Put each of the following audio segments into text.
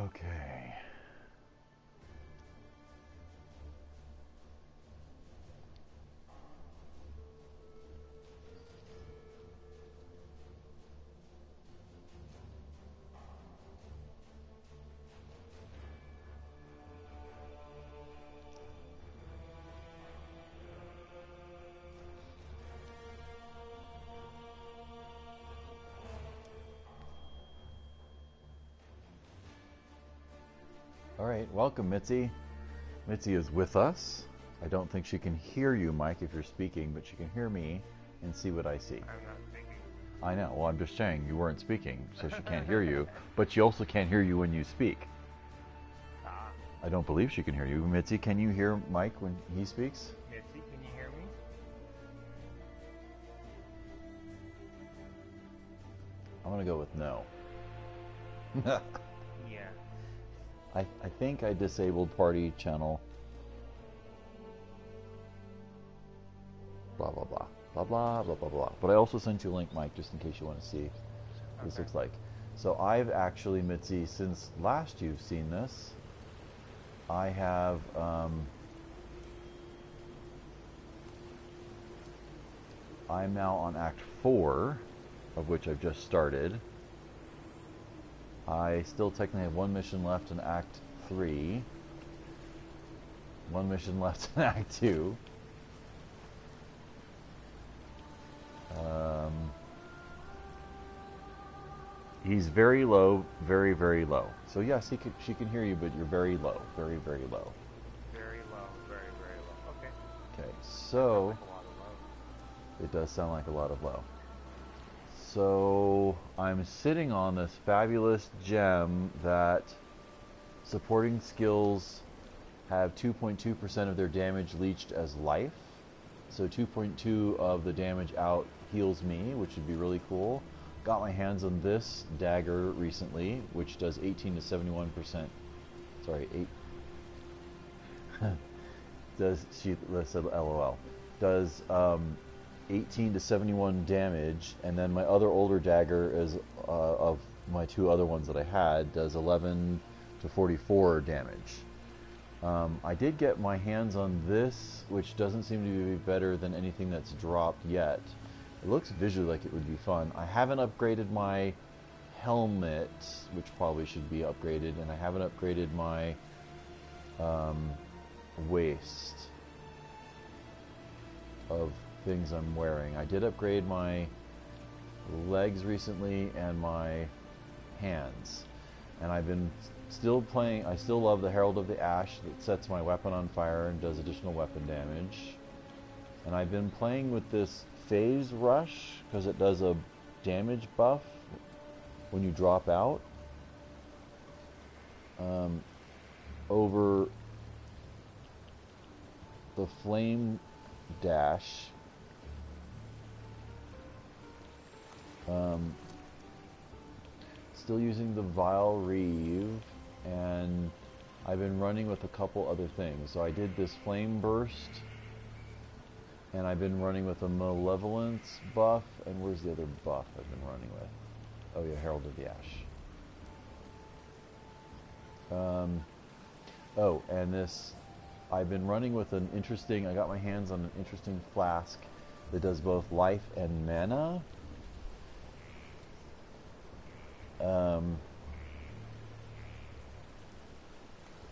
Okay. All right, welcome, Mitzi. Mitzi is with us. I don't think she can hear you, Mike, if you're speaking, but she can hear me and see what I see. I'm not speaking. I know. Well, I'm just saying you weren't speaking, so she can't hear you, but she also can't hear you when you speak. I don't believe she can hear you. Mitzi, can you hear Mike when he speaks? Mitzi, can you hear me? I'm going to go with no. Yeah. I think I disabled party channel. Blah, blah, blah. Blah, blah, blah, blah, blah. But I also sent you a link, Mike, just in case you want to see what this looks like. So I've actually, Mitzi, since last you've seen this, I have I'm now on Act 4, of which I've just started. I still technically have one mission left in Act 3. One mission left in Act 2. He's very low, very, very low. So yes, she can hear you, but you're very low, very, very low. Very low, very, very low. Okay. Okay, so Like a lot of low. it does sound like a lot of low. So I'm sitting on this fabulous gem that supporting skills have 2.2% of their damage leached as life. So 2.2 of the damage out heals me, which would be really cool. Got my hands on this dagger recently, which does 18 to 71%. Sorry, 8. Does she said LOL? Does 18 to 71 damage, and then my other older dagger is of my two other ones that I had does 11 to 44 damage. I did get my hands on this, which doesn't seem to be better than anything that's dropped yet. It looks visually like it would be fun. I haven't upgraded my helmet, which probably should be upgraded, and I haven't upgraded my waist of things I'm wearing. I did upgrade my legs recently and my hands, and I've been still playing. I still love the Herald of the Ash that sets my weapon on fire and does additional weapon damage, and I've been playing with this phase rush because it does a damage buff when you drop out over the flame dash. Still using the Vile Reeve, and I've been running with a couple other things. So I did this Flame Burst, and I've been running with a Malevolence buff, and where's the other buff I've been running with? Oh yeah, Herald of the Ash. Oh, and this, I've been running with an interesting, I got my hands on an interesting flask that does both life and mana.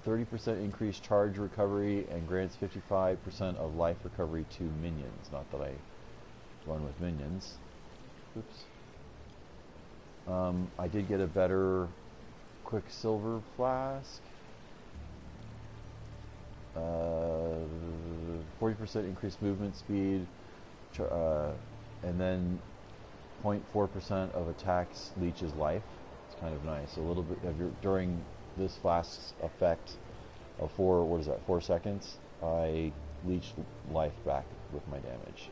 30% increased charge recovery and grants 55% of life recovery to minions. Not that I run with minions. Oops. I did get a better Quicksilver flask. 40% increased movement speed, and then 0.4% of attacks leeches life. It's kind of nice. A little bit of during this flask's effect of 4 seconds, I leech life back with my damage.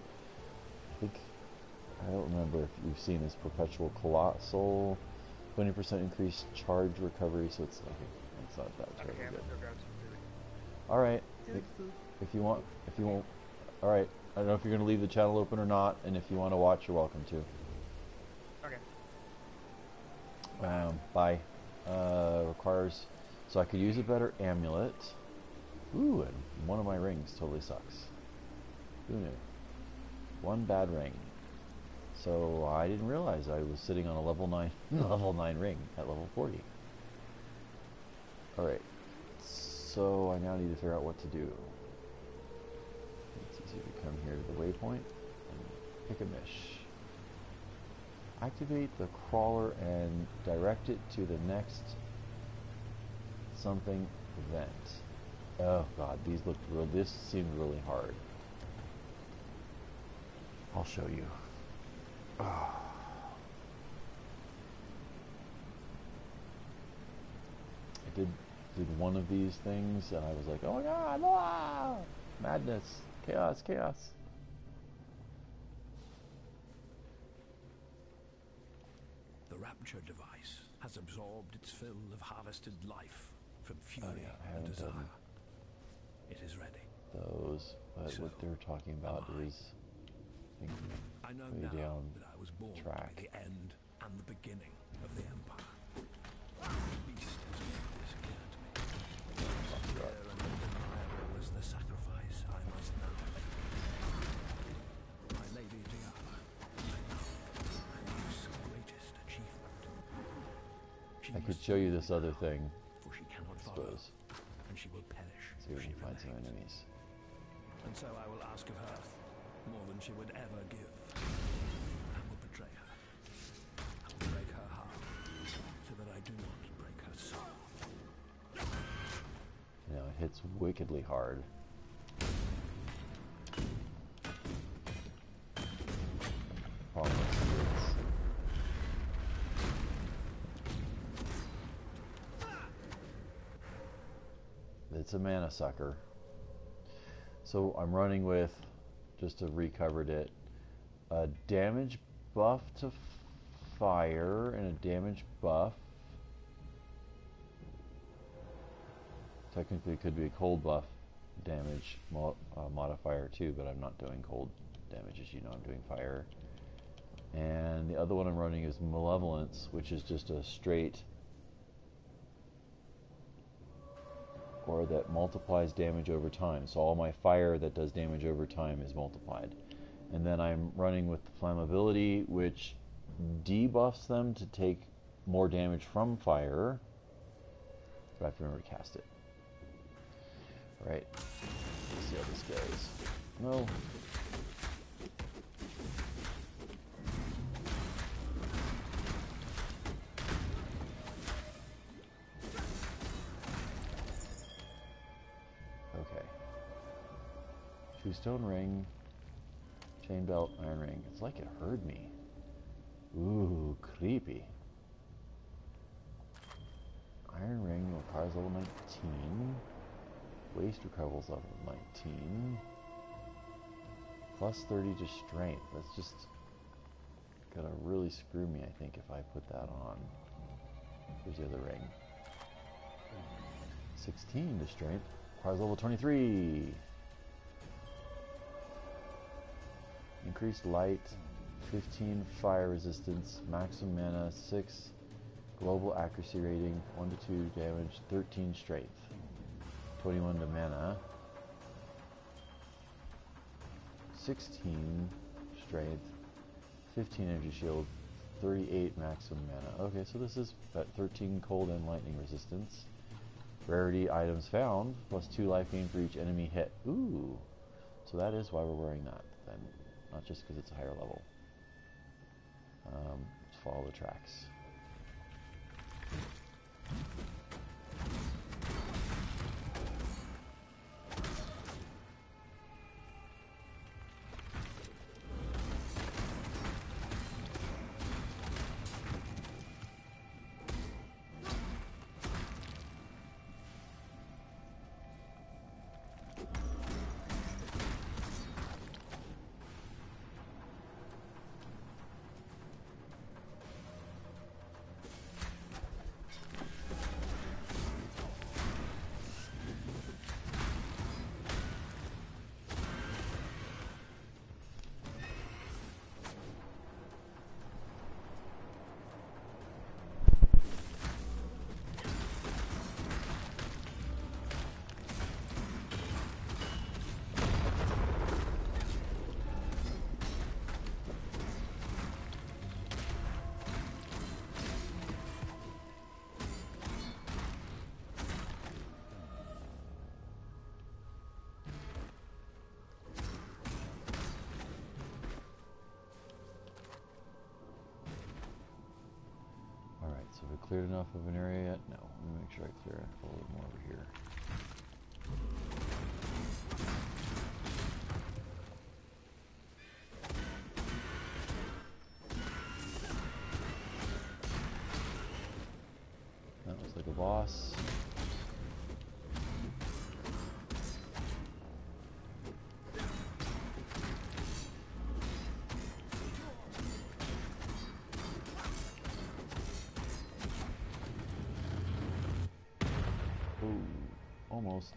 I don't remember if you've seen this Perpetual Colossal, 20% increased charge recovery, so it's not that terribly good. All right, if you want, all right. I don't know if you're going to leave the channel open or not, and if you want to watch, you're welcome to. Okay. Bye. requires, so I could use a better amulet. Ooh, and one of my rings totally sucks. Who knew? One bad ring. So I didn't realize I was sitting on a level 9 level 9 ring at level 40. Alright. So I now need to figure out what to do. It's easy to come here to the waypoint and pick a mish. Activate the crawler and direct it to the next something event. Oh god, these look real. This seemed really hard. I'll show you. Oh. I did one of these things and I was like, oh my god, ah! Madness, chaos, chaos. The Rapture device has absorbed its fill of harvested life from fury and desire. It is ready. Those, but So what they're talking about is I know way now down that I was born track. to be the end and the beginning of the Empire. The beast has made this clear to me. Clear and undeniable is the sacrifice I must now make. My Lady Diana, I know my life's greatest achievement. She I could must show you this other thing, for she cannot I follow, suppose. and she will perish See if if we she can find some remains. enemies. And so I will ask of her more than she would ever give. I will betray her. I will break her heart so that I do not break her soul. You know, it hits wickedly hard. Problem is, it's a mana sucker. So I'm running with, just to recovered it, a damage buff to fire and a damage buff. Technically it could be a cold buff damage modifier too, but I'm not doing cold damage, as you know, I'm doing fire. And the other one I'm running is Malevolence, which is just a straight, or that multiplies damage over time. So all my fire that does damage over time is multiplied. And then I'm running with the Flammability, which debuffs them to take more damage from fire. But I have to remember to cast it. Right. Let's see how this goes. No. Okay. Two-stone ring, chain belt, iron ring. It's like it heard me. Ooh, creepy. Iron ring requires level 19. Waste recovers level 19. Plus 30 to strength. That's just gonna really screw me, I think, if I put that on. Here's the other ring. 16 to strength. Requires level 23. Increased light, 15 fire resistance, maximum mana, 6 global accuracy rating, 1 to 2 damage, 13 strength, 21 to mana, 16 strength, 15 energy shield, 38 maximum mana. Okay, so this is at 13 cold and lightning resistance. Rarity items found, plus 2 life gain for each enemy hit. Ooh, so that is why we're wearing that then, not just because it's a higher level. Let's follow the tracks. cleared enough of an area yet? No. Let me make sure I clear a little more over here. That looks like a boss. Ooh, almost.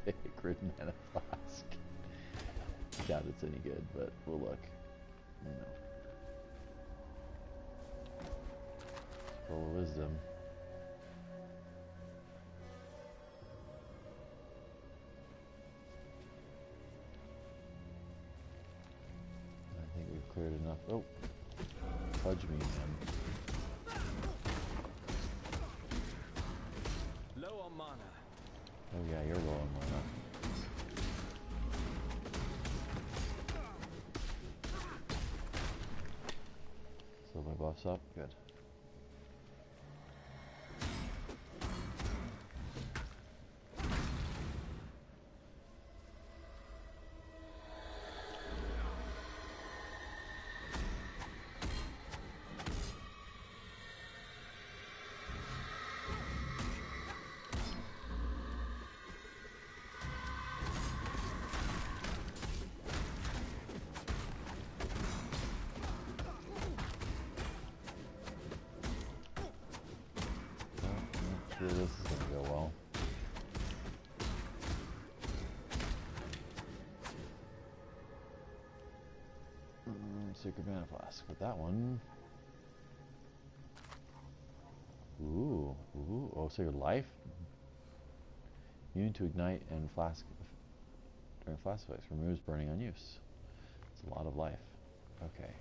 Sacred mana flask. Doubt it's any good, but we'll look. You know. Full of wisdom. I think we've cleared enough. Oh, fudge me, man. Low on mana. Oh yeah, you're low on mana. So my buff's up, good. Sure, this is gonna go well. Sacred mana flask with that one. Ooh, ooh, oh, sacred life. Immune to ignite and flask during flask effects. Removes burning on use. It's a lot of life. Okay.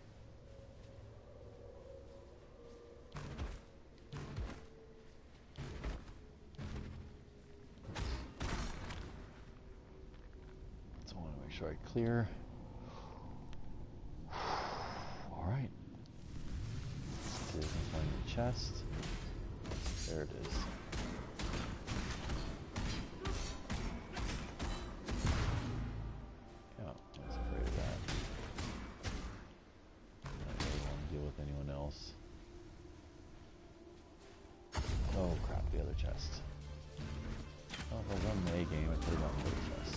So I want to make sure I clear. All right. Let's see if I can find the chest. There it is. Yeah, I was afraid of that. I don't really want to deal with anyone else. Oh crap, the other chest. Oh, if I was on the A game, I could have gotten the other chest.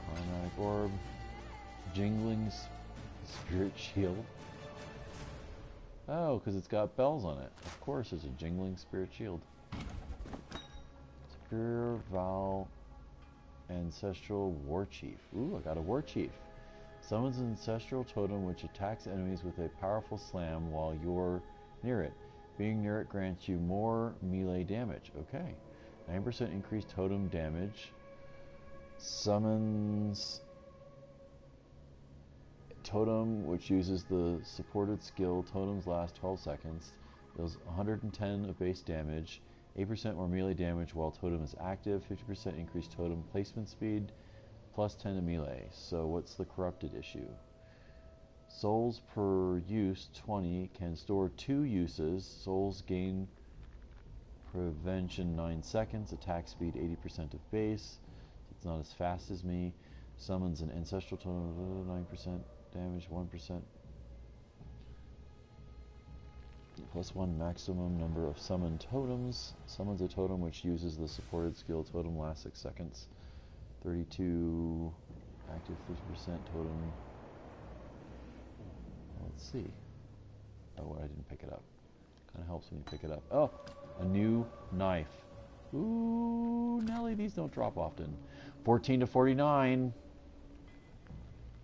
Chromatic orb. Jingling spirit shield. Oh, because it's got bells on it. Of course, there's a jingling spirit shield. Superior Val Ancestral War Chief. Ooh, I got a War Chief. Summons an ancestral totem which attacks enemies with a powerful slam while you're near it. Being near it grants you more melee damage. Okay. 9% increased totem damage. Summons totem which uses the supported skill. Totems last 12 seconds. Deals 110 of base damage. 8% more melee damage while totem is active. 50% increased totem placement speed. Plus 10 to melee. So what's the corrupted issue? Souls per use 20. Can store 2 uses. Souls gain prevention 9 seconds. Attack speed 80% of base. It's not as fast as me. Summons an ancestral totem 9% damage, 1%. Plus 1 maximum number of summoned totems. Summons a totem which uses the supported skill. Totem lasts 6 seconds. 32 active 50% totem. Let's see. Oh, I didn't pick it up. Kind of helps when you pick it up. Oh, a new knife. Ooh, Nelly, these don't drop often. 14 to 49.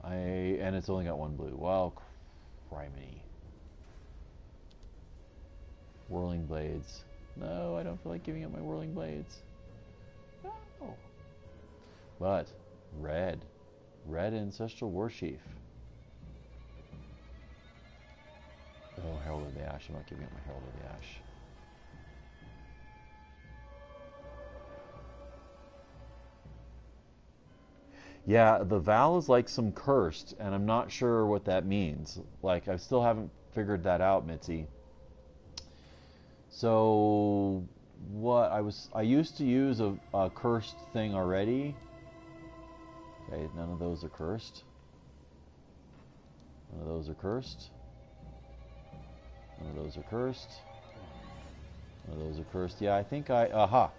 And it's only got 1 blue. Well, criminy. Whirling blades. No, I don't feel like giving up my whirling blades. No. But red ancestral war chief. Herald of the Ash. I'm not giving up my Herald of the Ash. Yeah, the Val is like some cursed, and I'm not sure what that means. Like, I still haven't figured that out, Mitzi. So, what I used to use a cursed thing already. Okay, none of those are cursed. None of those are cursed. None of those are cursed. None of those are cursed. Yeah, I think aha.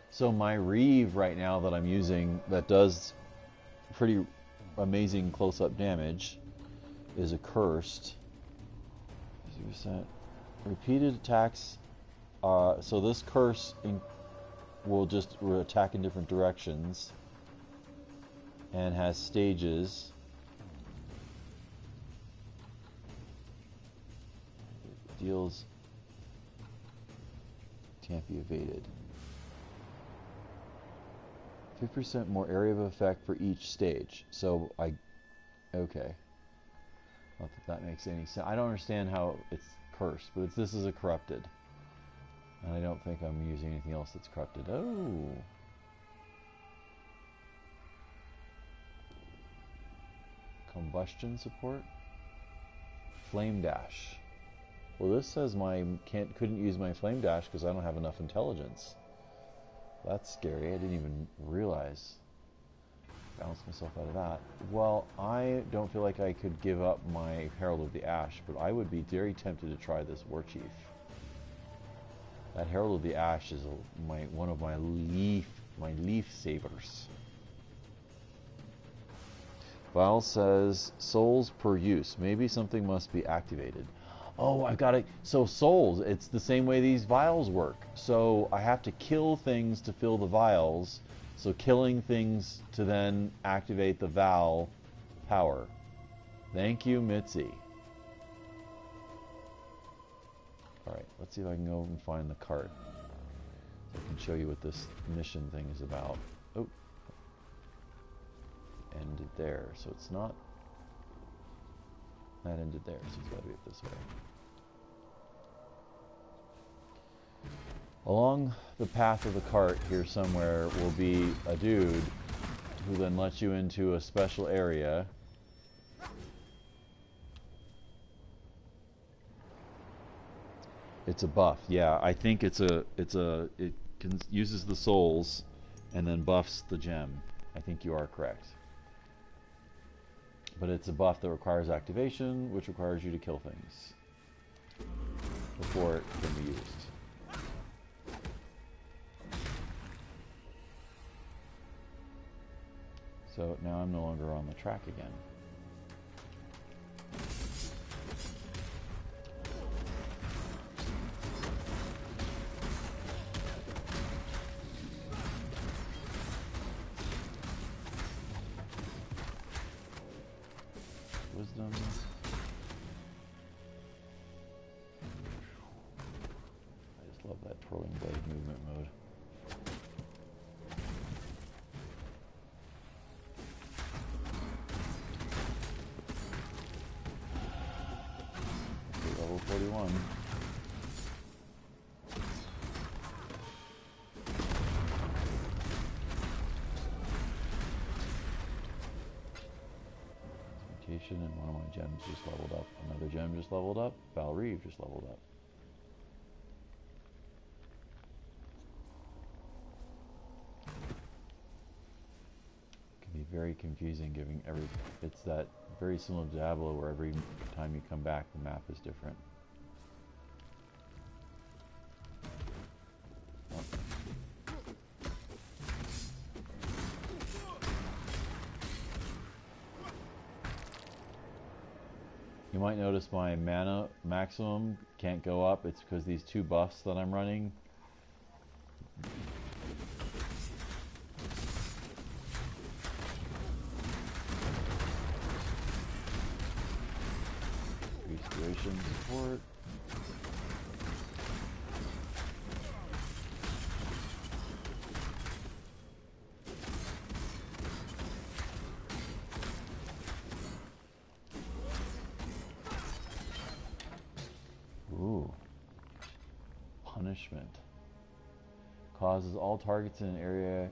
So my Reeve right now that I'm using that does pretty amazing close-up damage is a cursed. 50%. Repeated attacks. So this curse will just attack in different directions and has stages. Deals can't be evaded. 50% more area of effect for each stage. So okay. Not that that makes any sense. I don't understand how it's cursed, but this is a corrupted. And I don't think I'm using anything else that's corrupted. Oh. Combustion support. Flame dash. Well, this says couldn't use my flame dash because I don't have enough intelligence. That's scary. I didn't even realize. Balance myself out of that. Well, I don't feel like I could give up my Herald of the Ash, but I would be very tempted to try this War Chief. That Herald of the Ash is one of my leaf sabers. Val says souls per use. Maybe something must be activated. Oh, I've got it. So souls, it's the same way these vials work. So I have to kill things to fill the vials. So killing things to then activate the Val power. Thank you, Mitzi. Alright, let's see if I can go and find the cart. So I can show you what this mission thing is about. Oh. Ended there. So it's not... That ended there, so it's got to be up this way. Along the path of the cart here somewhere will be a dude who then lets you into a special area. It's a buff, yeah. I think it uses the souls and then buffs the gem. I think you are correct. But it's a buff that requires activation, which requires you to kill things before it can be used. So now I'm no longer on the track again. Wisdom. I just love that twirling blade movement mode. Okay, level 41. And one of my gems just leveled up. Another gem just leveled up. Val Reeve just leveled up. It can be very confusing giving it's that very similar to Diablo where every time you come back the map is different. You might notice my mana maximum can't go up. It's because these two buffs that I'm running. Restoration support. punishment. Causes all targets in an area.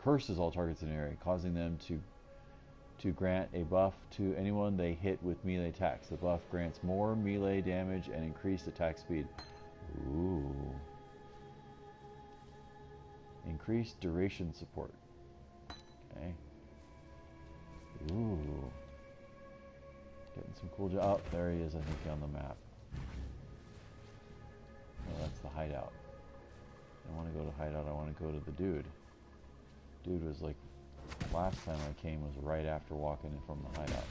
Curses all targets in an area, causing them to grant a buff to anyone they hit with melee attacks. The buff grants more melee damage and increased attack speed. Ooh. Increased duration support. Okay. Ooh. Getting some cool oh, there he is, I think, on the map. Oh, that's the hideout. I want to go to hideout, I want to go to the dude. Dude was like, last time I came was right after walking in from the hideout.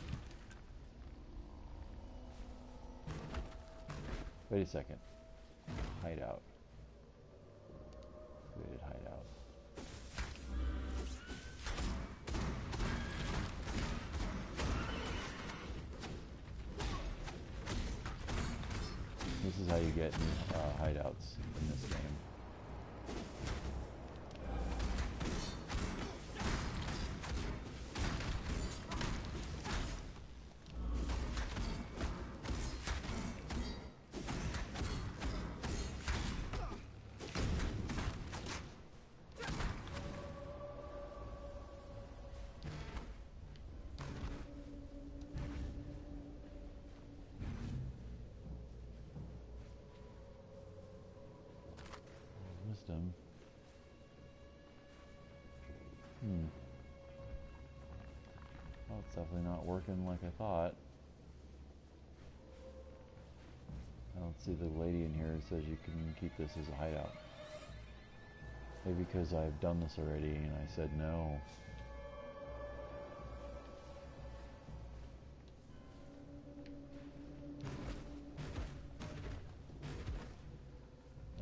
Wait a second. Hideout. Created hideout. This is how you get hideouts in this game. Wisdom. Well, it's definitely not working like I thought. I don't see the lady in here who says you can keep this as a hideout. Maybe because I've done this already and I said no.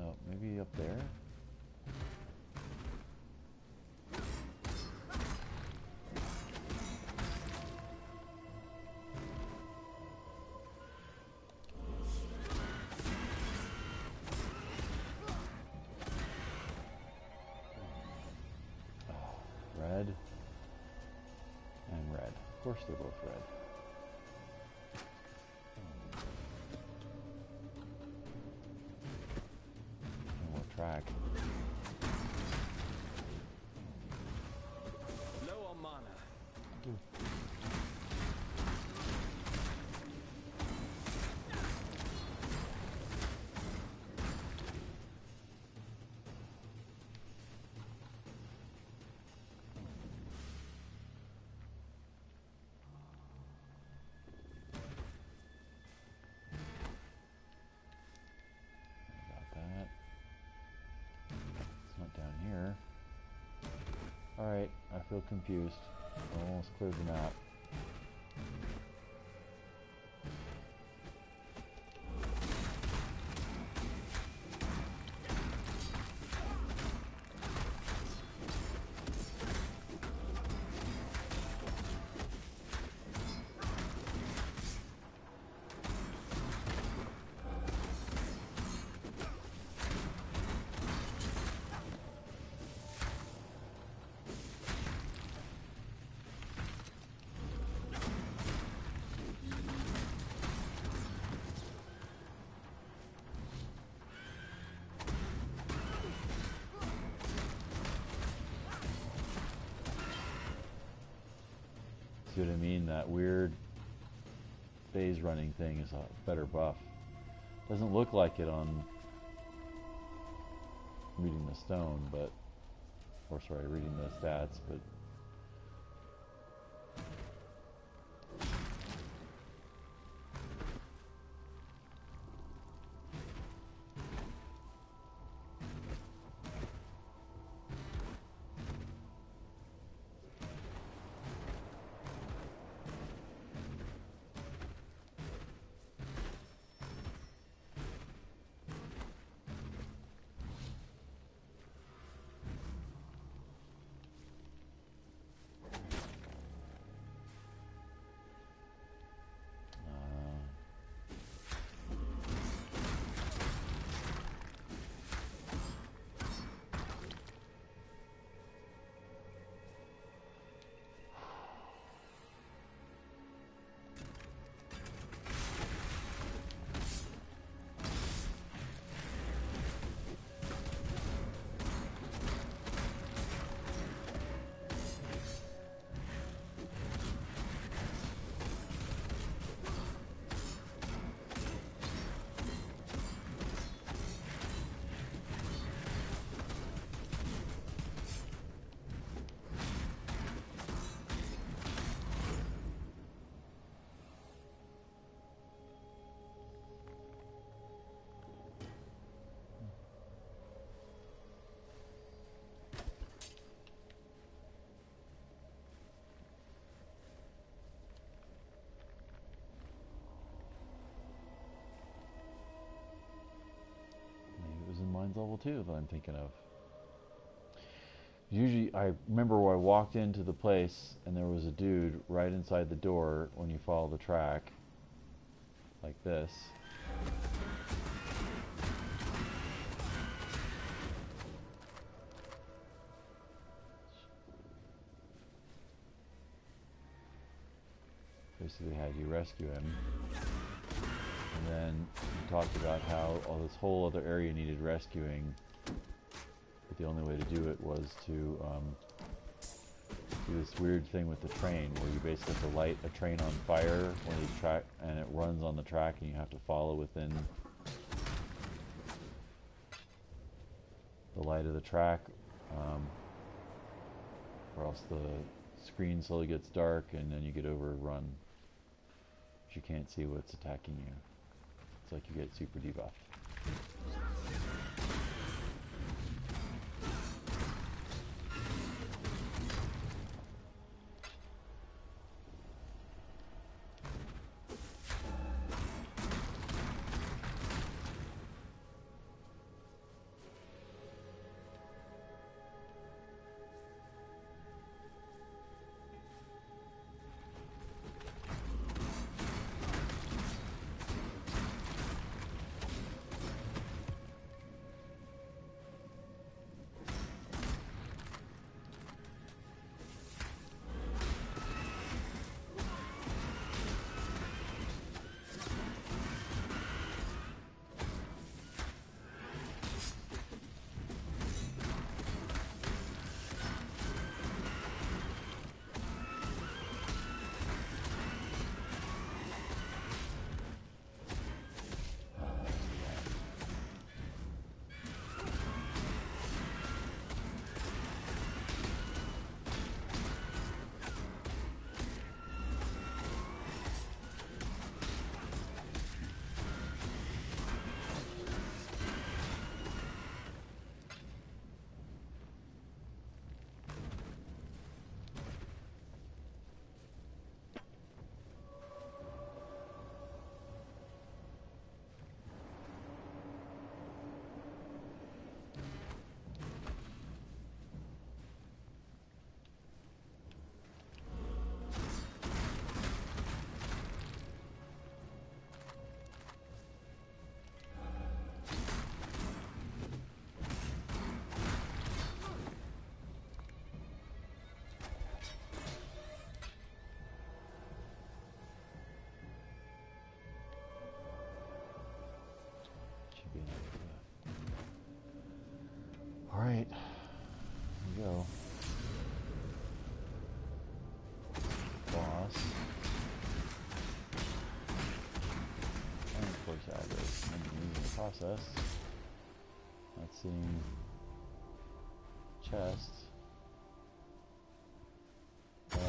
Oh, maybe up there? Red and red. Of course they're both red. One more track. Low on mana. Down here. Alright, I feel confused. I almost cleared the map. See what I mean? That weird phase running thing is a better buff. Doesn't look like it on reading the stone, but, or sorry, reading the stats, but mines level 2 that I'm thinking of. Usually, I remember where I walked into the place and there was a dude right inside the door when you follow the track, like this. Basically had you rescue him. And then he talked about how all this whole other area needed rescuing, but the only way to do it was to do this weird thing with the train, where you basically have to light a train on fire when you track, and it runs on the track, and you have to follow within the light of the track, or else the screen slowly gets dark, and then you get overrun. You can't see what's attacking you. It's like you get super debuffed. Alright, here we go. Boss. And of course address. In the process. Not seeing chest.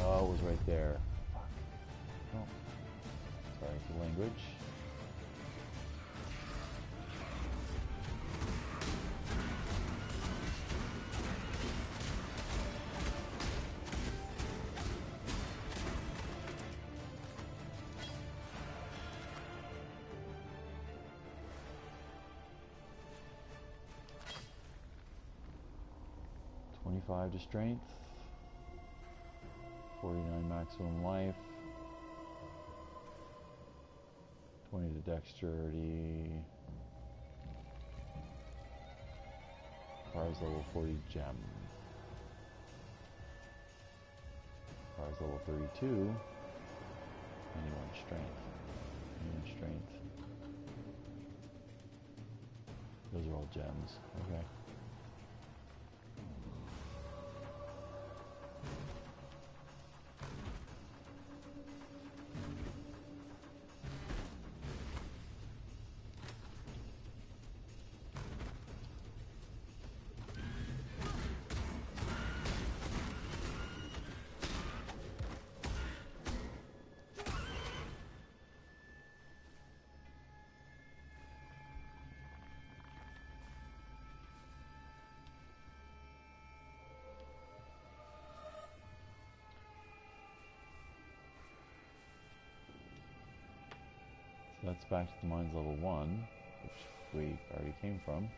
Oh, it was right there. Fuck. Oh. Sorry for the language. .25 to strength, 49 maximum life, 20 to dexterity, requires level 40 gem, requires level 32, 21 strength, 21 strength. Those are all gems, okay. So that's back to the mines level 1, which we already came from.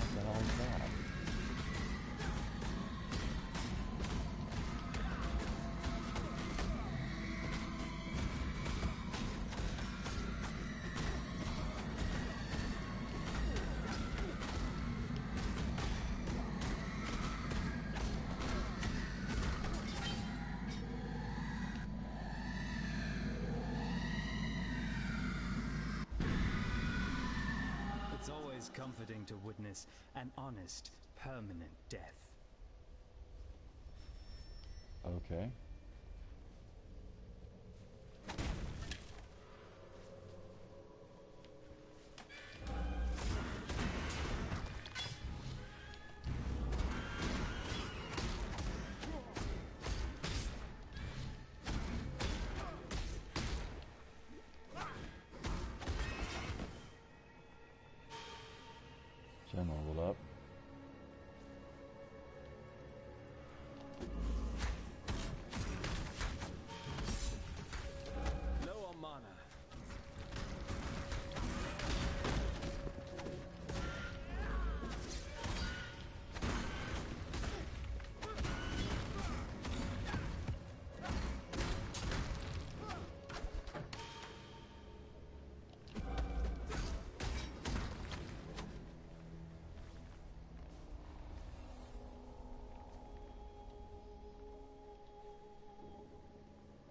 What the hell is that? It's always comforting to witness an honest, permanent death. Okay. Gem leveled up. Low on mana.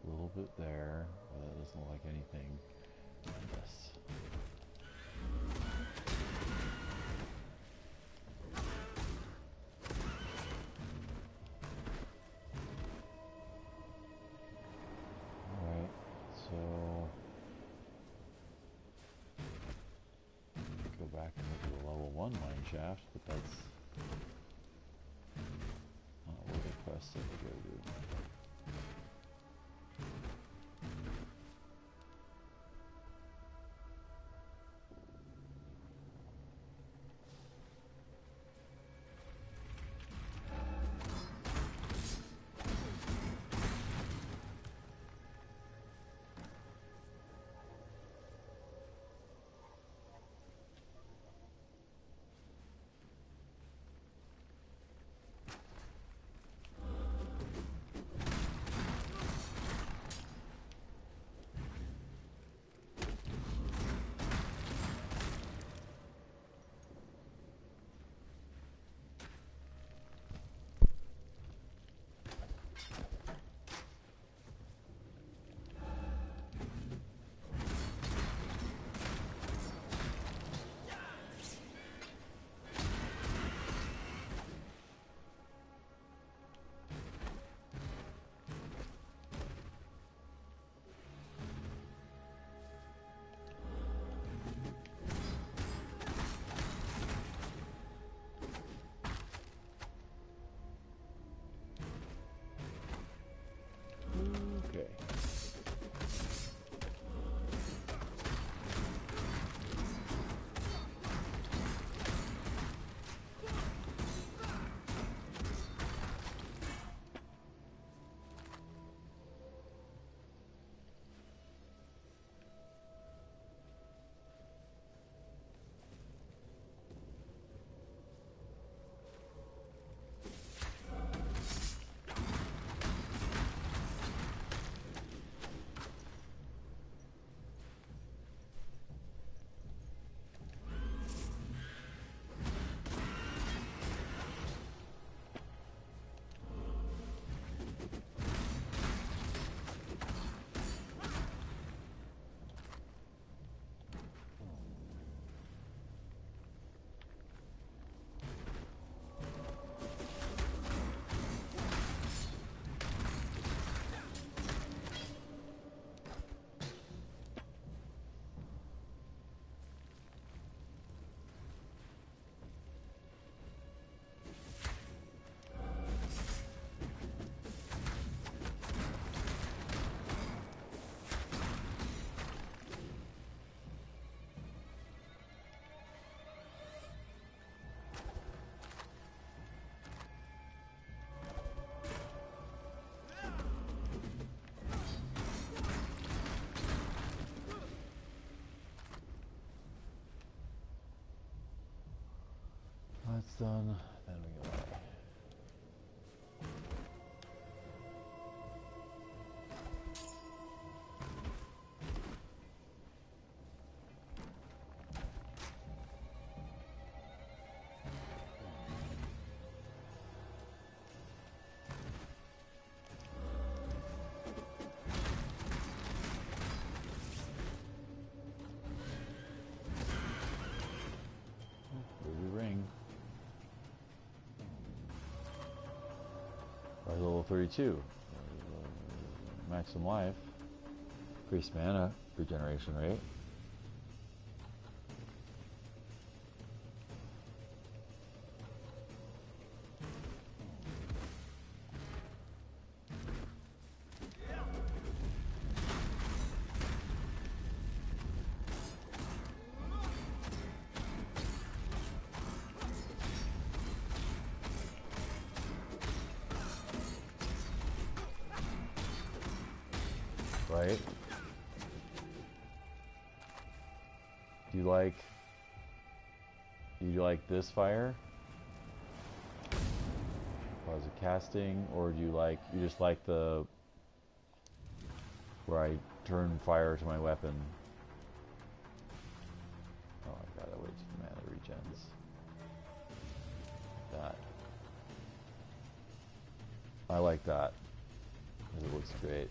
A little bit there, but that doesn't look like anything. Yes. Alright, so go back and look at the level 1 mine shaft, but that's not where the quest said to go to. done, then we go away. Ring. By level 32. Maximum life. Increased mana regeneration rate. Right? Do you like this fire? Pause of casting, or do you just like the where I turn fire to my weapon? Oh, I gotta wait till the mana regens. That. I like that. It looks great.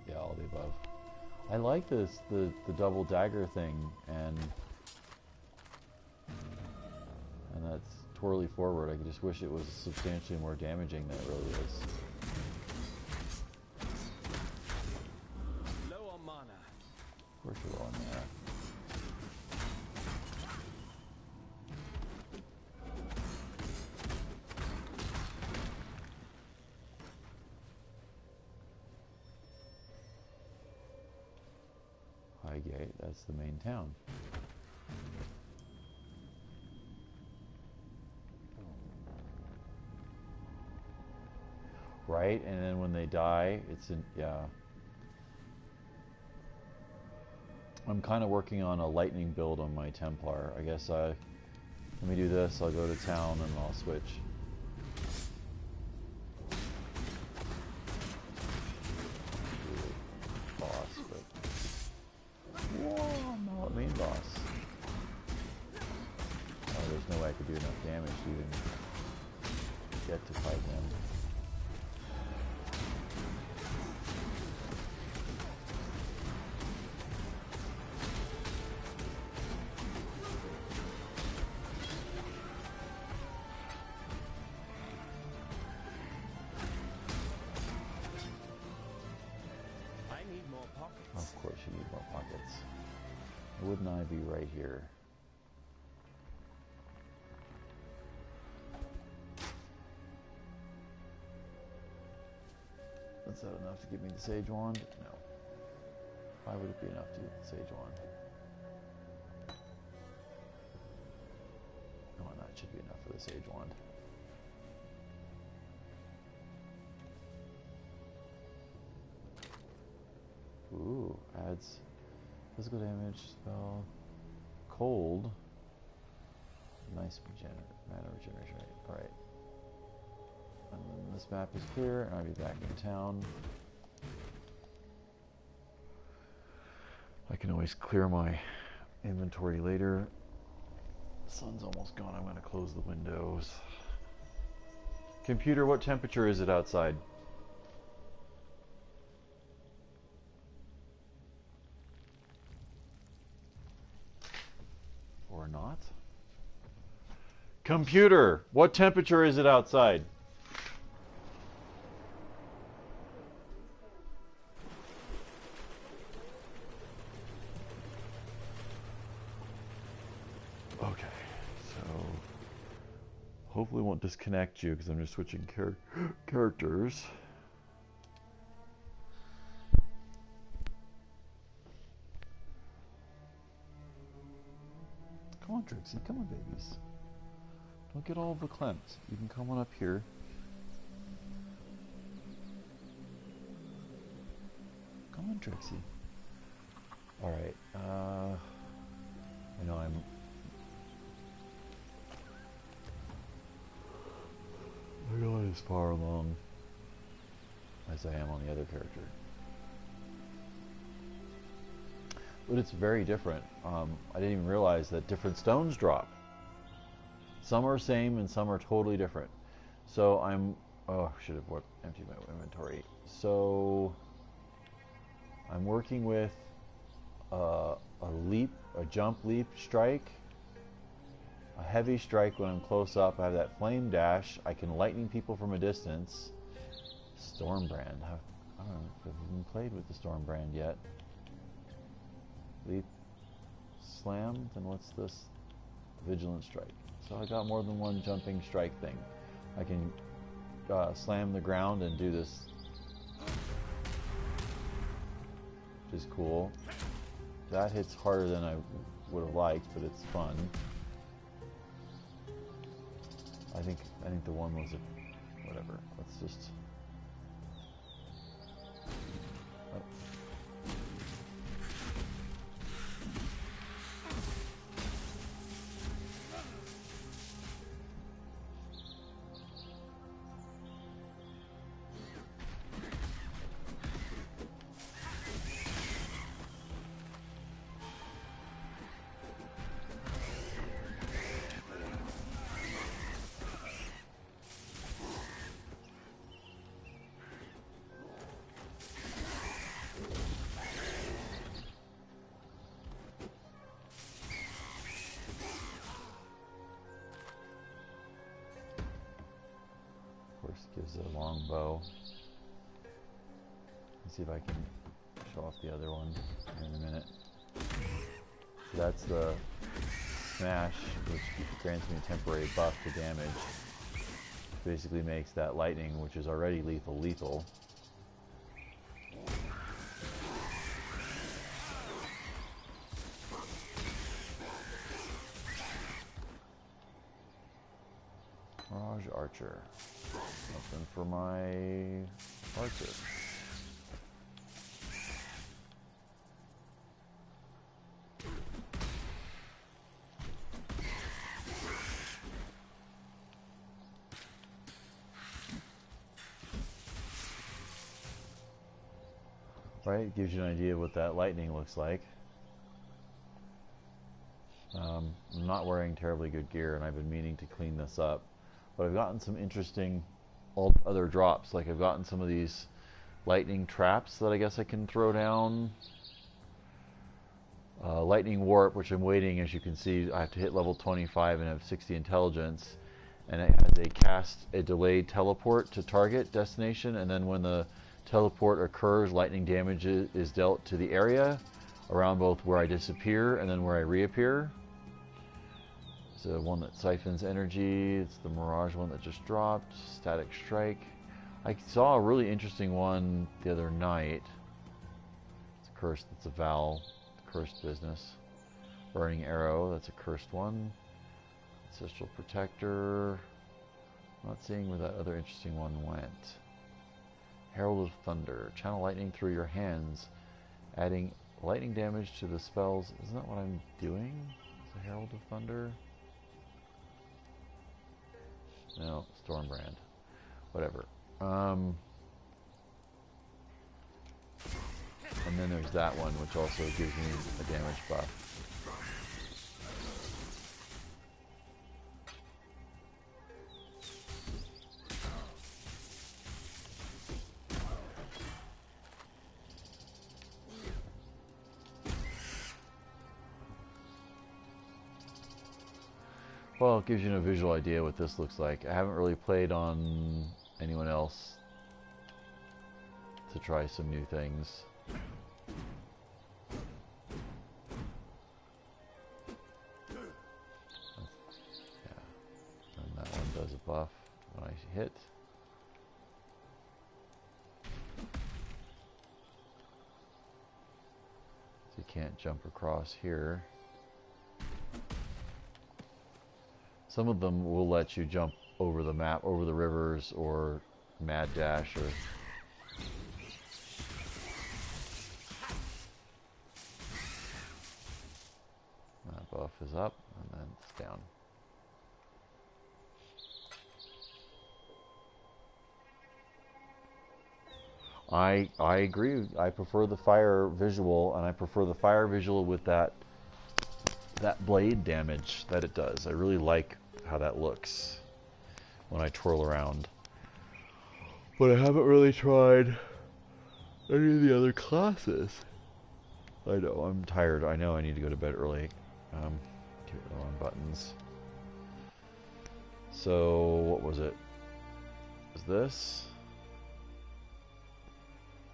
Yeah, all the above. I like this, the double dagger thing, and that's twirly forward. I just wish it was substantially more damaging than it really is. Low on mana. Of course you're low on mana. Highgate, that's the main town. Right, and then when they die, it's in, yeah. I'm kind of working on a lightning build on my Templar. I guess let me do this, I'll go to town and I'll switch. Boss, but whoa, not main boss. Oh, there's no way I could do enough damage to even get to fight him. Of course you need more pockets. Wouldn't I be right here? Is that enough to give me the Sage Wand? No. Why would it be enough to get the Sage Wand? No, that should be enough for the Sage Wand. Ooh, adds physical damage, spell, cold. Nice mana regeneration rate. Alright. And then this map is clear, and I'll be back in town. I can always clear my inventory later. The sun's almost gone. I'm going to close the windows. Computer, what temperature is it outside? Or not? Computer, what temperature is it outside? Okay, so hopefully it won't disconnect you because I'm just switching characters. Come on, Trixie. Come on, babies. Don't get all verklempt. You can come on up here. Come on, Trixie. Alright, I know I'm not as far along as I am on the other character. But it's very different. I didn't even realize that different stones drop. Some are same and some are totally different. So I'm... Oh, I should have emptied my inventory. So I'm working with a jump, leap, strike, a heavy strike when I'm close up. I have that flame dash. I can lightning people from a distance. Stormbrand. I don't know if I've even played with the Stormbrand yet. Leap, slam. Then what's this? Vigilant strike. So I got more than one jumping strike thing. I can slam the ground and do this, which is cool. That hits harder than I would have liked, but it's fun. I think the one was a whatever. Let's just. Oh. Gives a long bow. Let's see if I can show off the other one here in a minute. So that's the smash, which grants me a temporary buff to damage. Basically makes that lightning, which is already lethal, lethal. Mirage Archer. Something for my archer. Right, gives you an idea of what that lightning looks like. I'm not wearing terribly good gear, and I've been meaning to clean this up. But I've gotten some interesting other drops. Like I've gotten some of these lightning traps that I guess I can throw down. Lightning warp, which I'm waiting. As you can see, I have to hit level 25 and have 60 intelligence. And it has a cast a delayed teleport to target destination, and then when the teleport occurs, lightning damage is dealt to the area around both where I disappear and then where I reappear. It's the one that siphons energy. It's the Mirage one that just dropped. Static Strike. I saw a really interesting one the other night. It's a cursed. It's a Val. Cursed business. Burning Arrow. That's a cursed one. Ancestral Protector. Not seeing where that other interesting one went. Herald of Thunder. Channel lightning through your hands, adding lightning damage to the spells. Isn't that what I'm doing? It's a Herald of Thunder. No, Stormbrand. Whatever. And then there's that one, which also gives me a damage buff. Well, it gives you a visual idea what this looks like. I haven't really played on anyone else to try some new things. Yeah, and that one does a buff when I hit. So you can't jump across here. Some of them will let you jump over the map, over the rivers, or mad dash, or... That buff is up, and then it's down. I agree. I prefer the fire visual, and I prefer the fire visual with that blade damage that it does. I really like how that looks when I twirl around. But I haven't really tried any of the other classes. I know, I'm tired. I know I need to go to bed early. Keep the wrong buttons. So, what was it? Is this?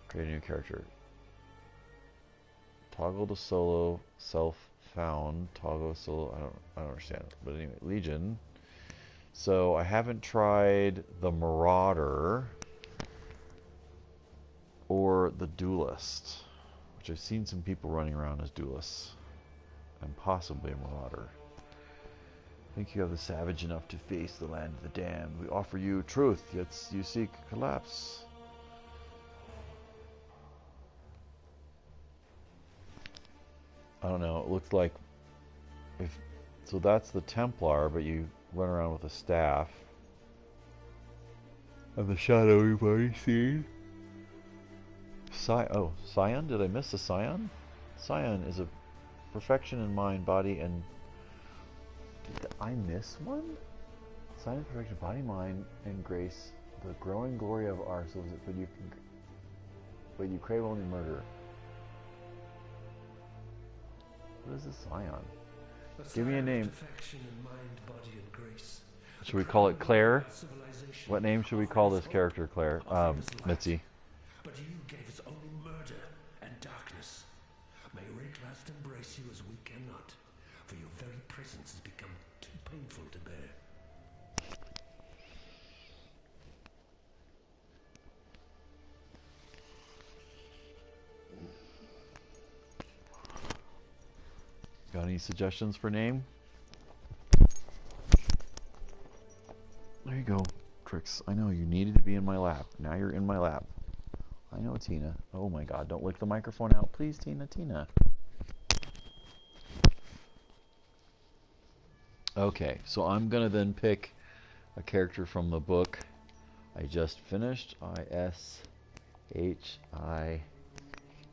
Create a new character. Toggle to solo, self-found, toggle solo, I don't understand it. But anyway, Legion. So I haven't tried the Marauder or the Duelist, which I've seen some people running around as duelists, and possibly a Marauder. Think you have the savage enough to face the land of the damned. We offer you truth, yet you seek collapse. I don't know, it looks like so that's the Templar, but you run around with a staff. And the shadow you've already seen. Scion? Did I miss a Scion? Scion is a perfection in mind, body, and... Did I miss one? Scion of perfection, body, mind, and grace. The growing glory of our souls, but you crave only murder. What is a Scion? Give me a name. Should we call it Claire? What name should we call this character, Claire? Mitzi. But you gave us only murder and darkness. May Rayclast embrace you as we cannot, for your very presence has become too painful to bear. Got any suggestions for name? There you go, Trix. I know you needed to be in my lap. Now you're in my lap. I know, Tina. Oh my god, don't lick the microphone out. Please, Tina, Tina. Okay, so I'm gonna then pick a character from the book I just finished. Ishie?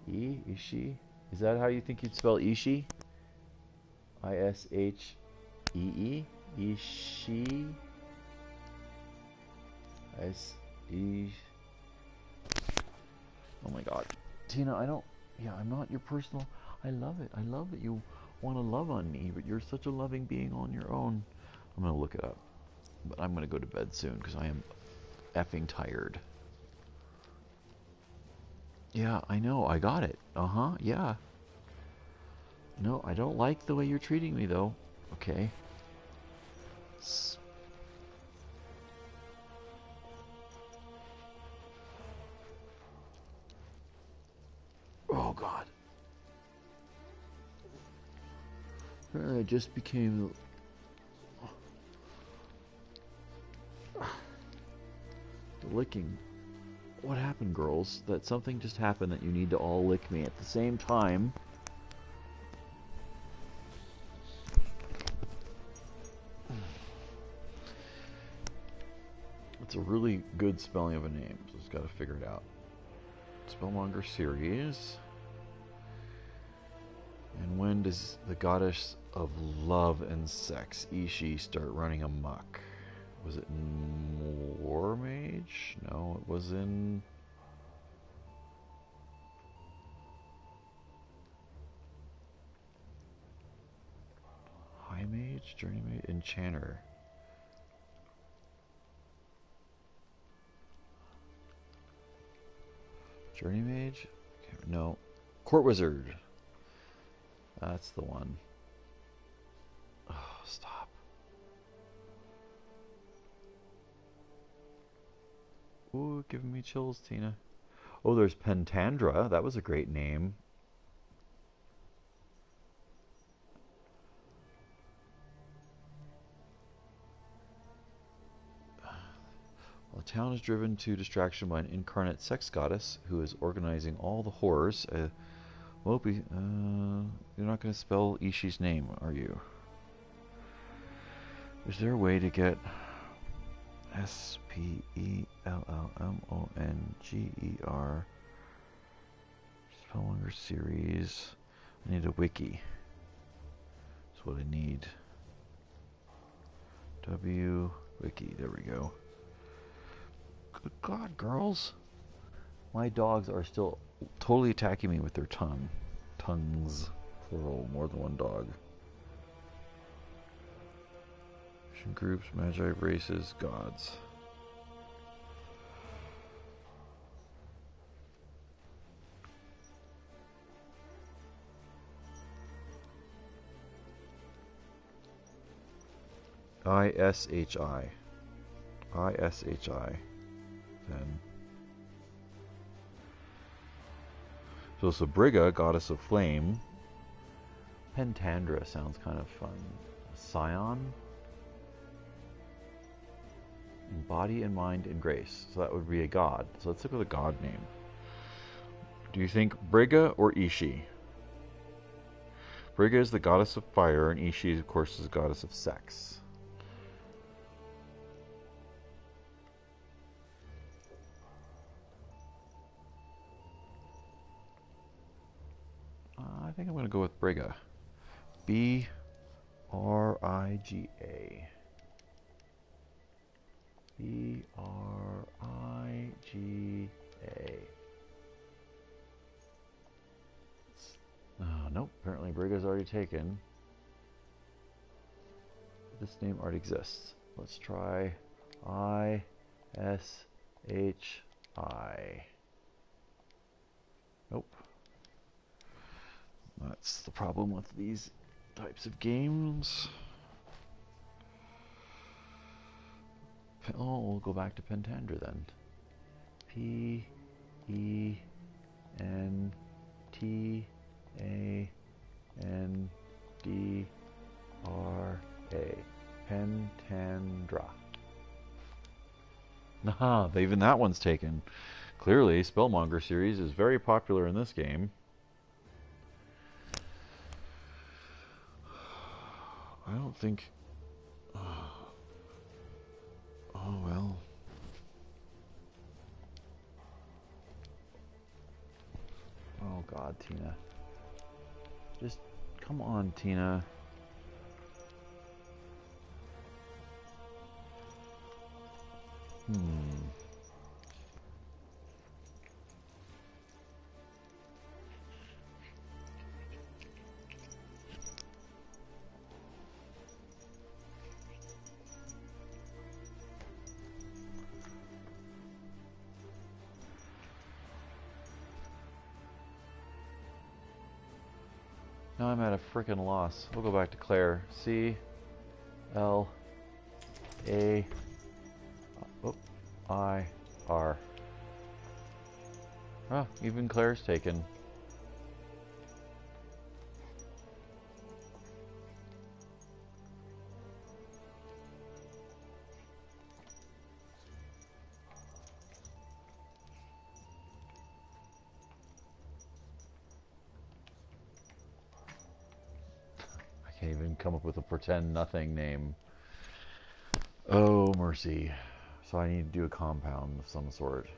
Ishii? Is that how you think you'd spell Ishii? Ishee? Ishii? Oh my god. Tina, I'm not your personal... I love it. I love that you want to love on me, but you're such a loving being on your own. I'm going to look it up. But I'm going to go to bed soon because I am effing tired. Yeah, I know. I got it. Uh-huh. Yeah. No, I don't like the way you're treating me, though. Okay. Oh, God. I just became... The licking. What happened, girls? That something just happened that you need to all lick me at the same time. It's a really good spelling of a name, so just got to figure it out. Spellmonger series. And when does the goddess of love and sex, Ishii, start running amok? Was it in War Mage? No, it was in... High Mage? Journey Mage? Enchanter. Journey Mage? No. Court Wizard. That's the one. Oh, stop. Ooh, giving me chills, Tina. Oh, there's Pentandra. That was a great name. town is driven to distraction by an incarnate sex goddess who is organizing all the horrors. You're not going to spell Ishi's name, are you? Is there a way to get Spellmonger Spellmonger series? I need a wiki. That's what I need. Wiki, there we go. Good God, girls. My dogs are still totally attacking me with their tongues. Plural, more than one dog. Mission groups, magi races, gods. ISHI. Then. So Sabriga, goddess of flame. Pentandra sounds kind of fun. Scion. In body and mind and grace. So that would be a god. So let's look with a god name. Do you think Briga or Ishi? Briga is the goddess of fire, and Ishi, of course, is the goddess of sex. I think I'm going to go with Briga. B-R-I-G-A. B-R-I-G-A. Nope, apparently Briga's already taken. This name already exists. Let's try I-S-H-I. Nope. That's the problem with these types of games. Oh, we'll go back to Pentandra then. P-E-N-T-A-N-D-R-A. Pentandra. Aha, even that one's taken. Clearly, Spellmonger series is very popular in this game. I don't think... Oh, well. Oh, God, Tina. Just, come on, Tina. Now I'm at a frickin' loss. We'll go back to Claire. C-L-A-I-R. Oh, even Claire's taken. Can't even come up with a pretend nothing name. Oh, mercy. So I need to do a compound of some sort.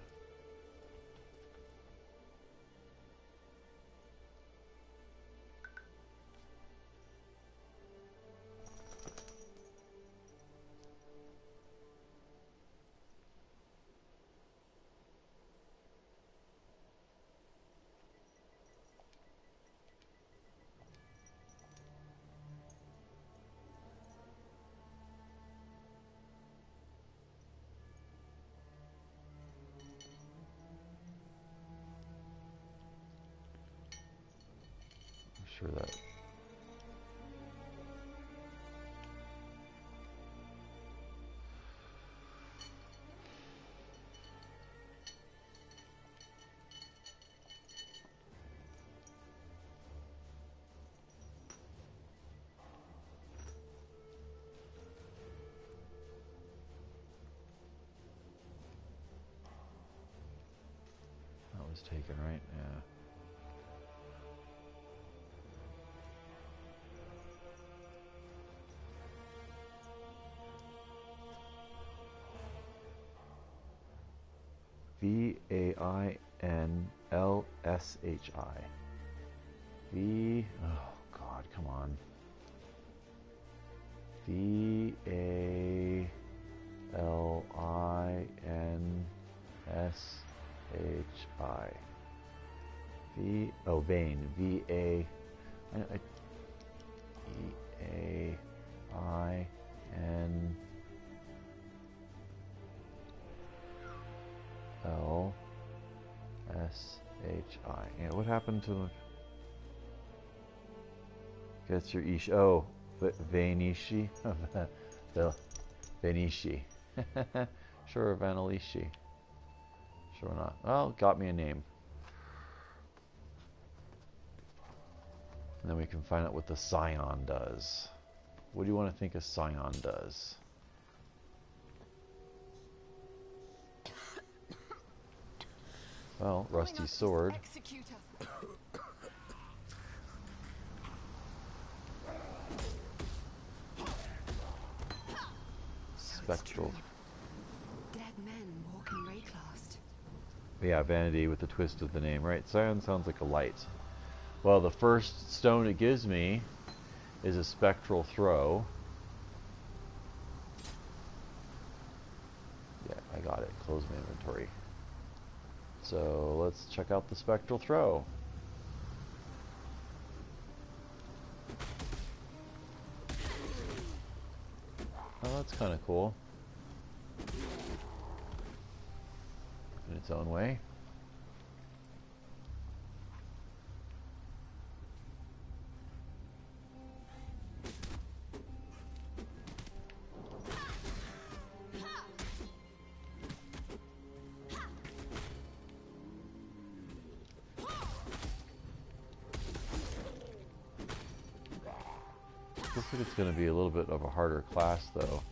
was taken, right? Yeah. Vainlshi. Oh God, come on. Valinshi. Vain. V-A... Vainlshi. Yeah, what happened to the... Gets your ish... Oh, Vainishi? Vainishi. Sure, Vanilishi. Sure not. Well, got me a name. And then we can find out what the Scion does. What do you want to think a Scion does? Well, rusty sword. Spectral. Dead men walking rayclast. Yeah, vanity with the twist of the name, right? Scion sounds like a light. Well, the first stone it gives me is a spectral throw. Yeah, I got it. Close my inventory. So let's check out the spectral throw. Oh, that's kind of cool. In its own way. Looks like it's going to be a little bit of a harder class, though.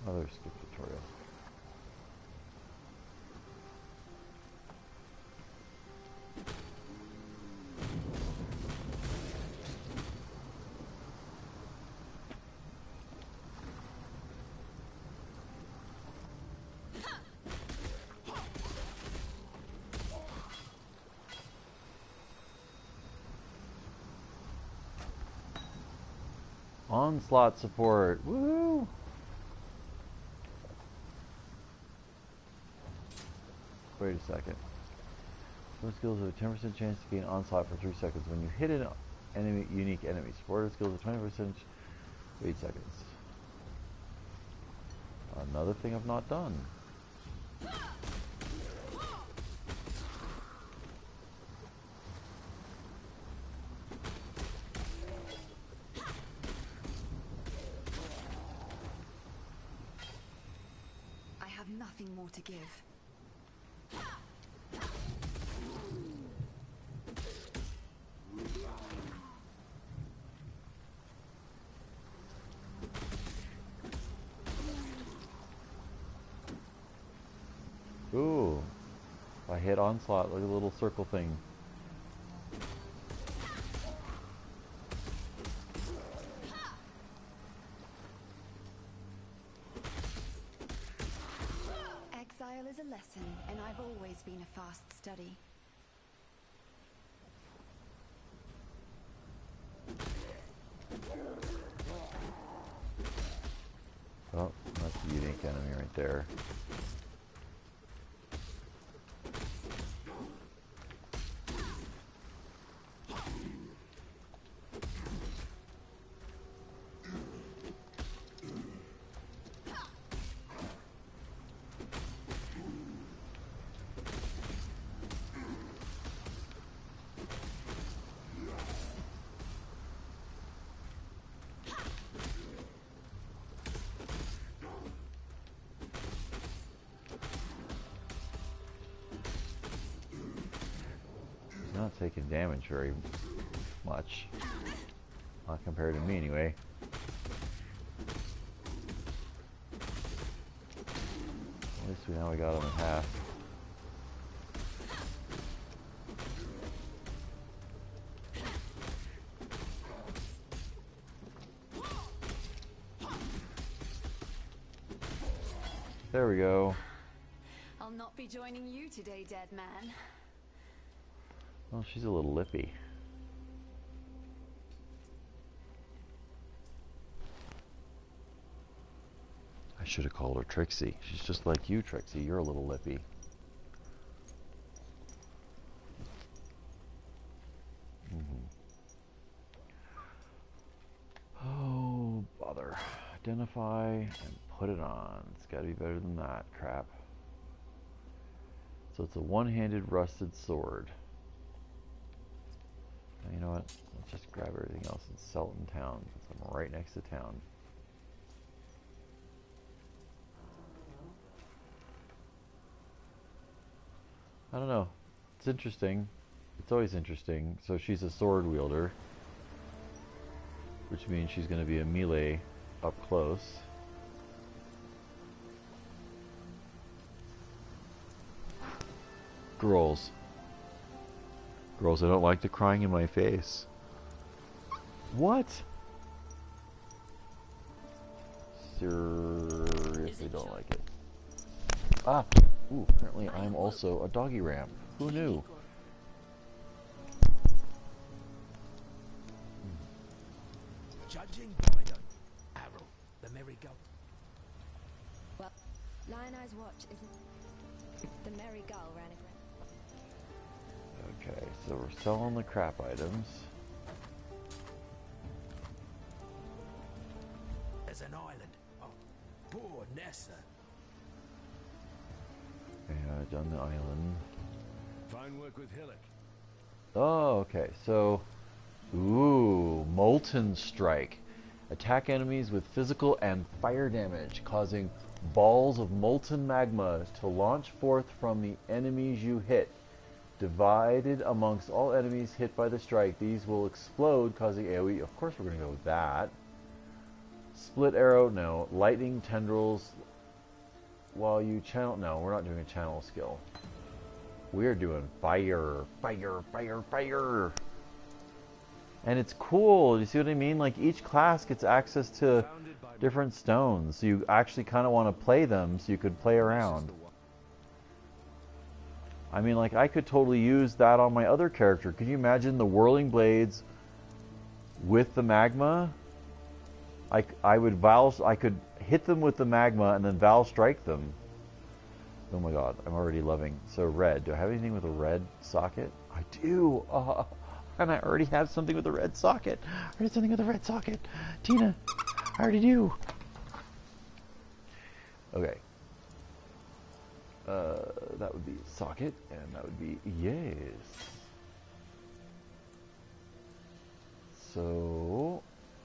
Another skip tutorial. Onslaught support. Woohoo! Wait a second. Support skills have a 10% chance to gain onslaught for 3 seconds. When you hit an enemy, unique enemy. Supported skills have 20%. Wait seconds. Another thing I've not done. I have nothing more to give. Ooh. If I hit onslaught, look at the little circle thing. Exile is a lesson, and I've always been a fast study. tank enemy right there. Not taking damage very much. Not compared to me anyway. At least now we got him in half. There we go. I'll not be joining you today, dead man. Well, she's a little lippy. I should have called her Trixie. She's just like you, Trixie. You're a little lippy. Oh, bother. Identify and put it on. It's got to be better than that crap. So it's a one-handed rusted sword. You know what? Let's just grab everything else and sell it in town, since I'm right next to town. I don't know. It's interesting. It's always interesting. So she's a sword wielder, which means she's going to be a melee up close. Girls. Girls, I don't like the crying in my face. What? Seriously don't like it. Ah! Ooh, apparently I'm also a doggy ramp. Who knew? Judging by the arrow, the merry-go. Well, Lion Eye's watch isn't... The merry gull ran aground. Okay, so we're selling the crap items. There's an island. Oh, poor Nessa. Yeah, done the island. Fine work with Hillock. Oh, okay, so... Ooh, Molten Strike. Attack enemies with physical and fire damage, causing balls of molten magma to launch forth from the enemies you hit. Divided amongst all enemies hit by the strike, these will explode, causing AoE. Of course we're going to go with that. Split arrow, no. Lightning tendrils, while you channel... No, we're not doing a channel skill. We're doing fire, fire, fire, fire. And it's cool, you see what I mean? Like, each class gets access to different stones, so you actually kind of want to play them so you could play around. I mean, like, I could totally use that on my other character. Could you imagine the whirling blades with the magma? I could hit them with the magma and then Val strike them. Oh my god, I'm already loving. So red, do I have anything with a red socket? I do! And I already have something with a red socket. I already have something with a red socket. Tina, I already do. Okay. That would be socket, and that would be yes. So,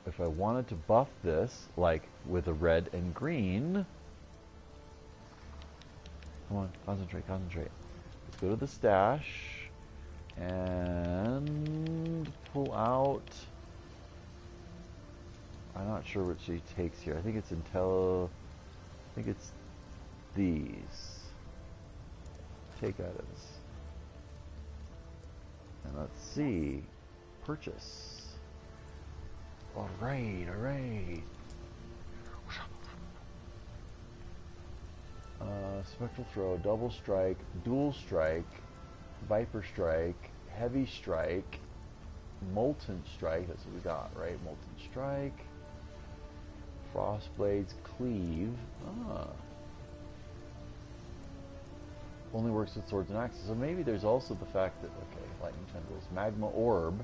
if I wanted to buff this, like with a red and green, come on, concentrate, concentrate. Let's go to the stash and pull out. I'm not sure what she takes here. I think it's I think it's these. Take items. And let's see. Purchase. Alright, alright. Spectral throw, double strike, dual strike, viper strike, heavy strike, molten strike. That's what we got, right? Molten strike. Frostblade's Cleave. Ah. Only works with swords and axes. So maybe there's also the fact that, okay, lightning tendrils. Magma Orb.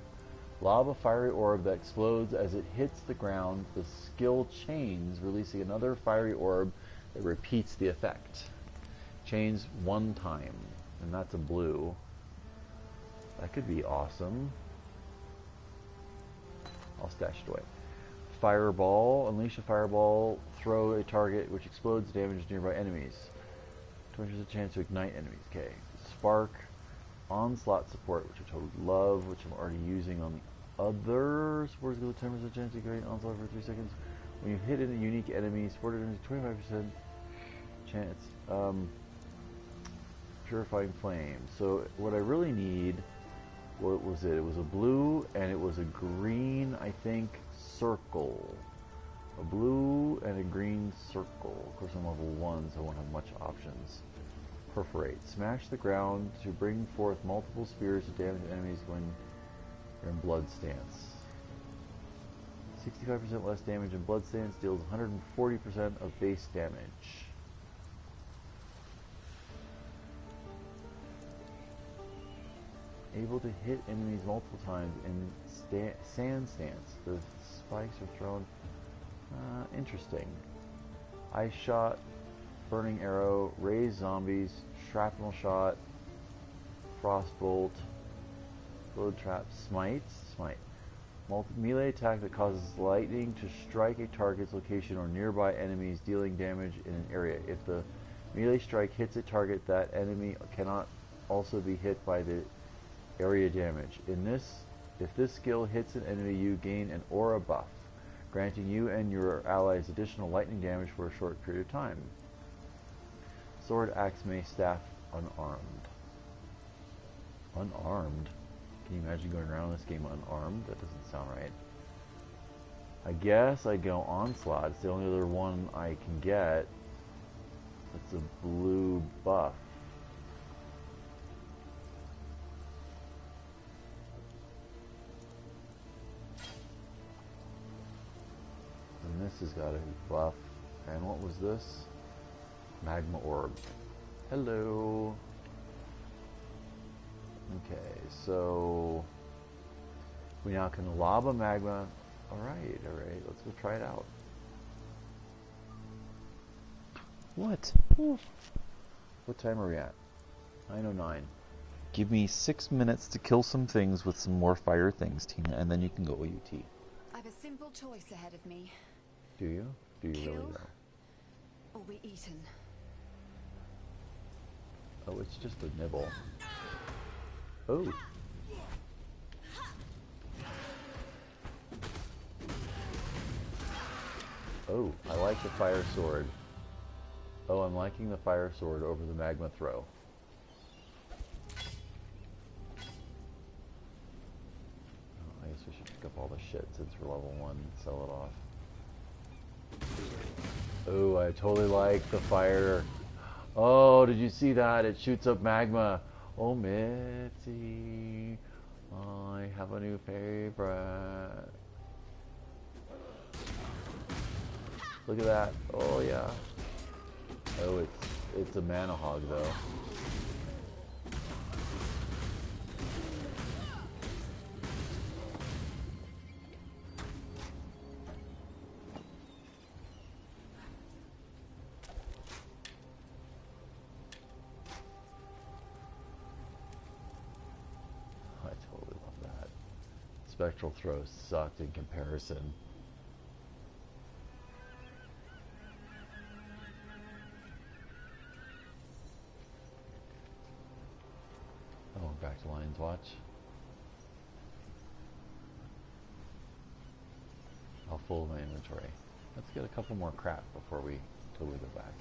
Lava fiery orb that explodes as it hits the ground. The skill chains, releasing another fiery orb that repeats the effect. Chains one time. And that's a blue. That could be awesome. I'll stash it away. Fireball. Unleash a fireball. Throw a target which explodes, damages nearby enemies. 20% chance to ignite enemies. Okay. Spark. Onslaught support, which I totally love, which I'm already using on the other supports. Go 10% chance to create onslaught for 3 seconds. When you hit a unique enemy, support enemies 25% chance. Purifying flame. So what I really need, what was it? It was a blue and it was a green, I think, circle. A blue and a green circle. Of course I'm level 1, so I won't have much options. Perforate. Smash the ground to bring forth multiple spears to damage enemies when you're in blood stance. 65% less damage in blood stance deals 140% of base damage. Able to hit enemies multiple times in sand stance. The spikes are thrown. Interesting. Ice shot. Burning arrow, raise zombies, shrapnel shot, frostbolt, blood trap, smite. Melee attack that causes lightning to strike a target's location or nearby enemies, dealing damage in an area. If the melee strike hits a target, that enemy cannot also be hit by the area damage. If this skill hits an enemy, you gain an aura buff, granting you and your allies additional lightning damage for a short period of time. Sword, axe, mace, staff, unarmed. Unarmed? Can you imagine going around this game unarmed? That doesn't sound right. I guess I go onslaught. It's the only other one I can get. It's a blue buff. And this has got a buff. And what was this? Magma Orb. Hello. Okay, so we now can lava magma. Alright, let's go try it out. What? Ooh. What time are we at? 9:09. Give me 6 minutes to kill some things with some more fire things, Tina, and then you can go OUT. I've a simple choice ahead of me. Do you? Do you Kill really though? or be eaten. Oh, it's just a nibble. Oh. Oh, I like the fire sword. Oh, I'm liking the fire sword over the magma throw. Oh, I guess we should pick up all the shit since we're level 1 and sell it off. Oh, I totally like the fire. Oh, did you see that? It shoots up magma. Oh, Mitzi, I have a new favorite. Look at that. Oh, yeah. Oh, it's a mana hog, though. Spectral throw sucked in comparison. Oh, back to Lion's Watch. I'll full my inventory. Let's get a couple more crap before we go back.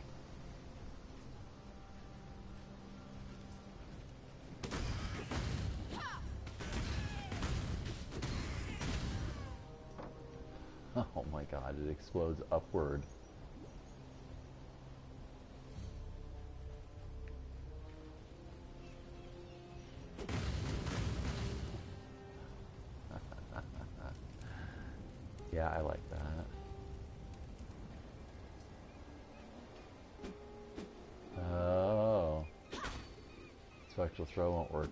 Oh my god, it explodes upward. Yeah, I like that. Spectral Throw won't work.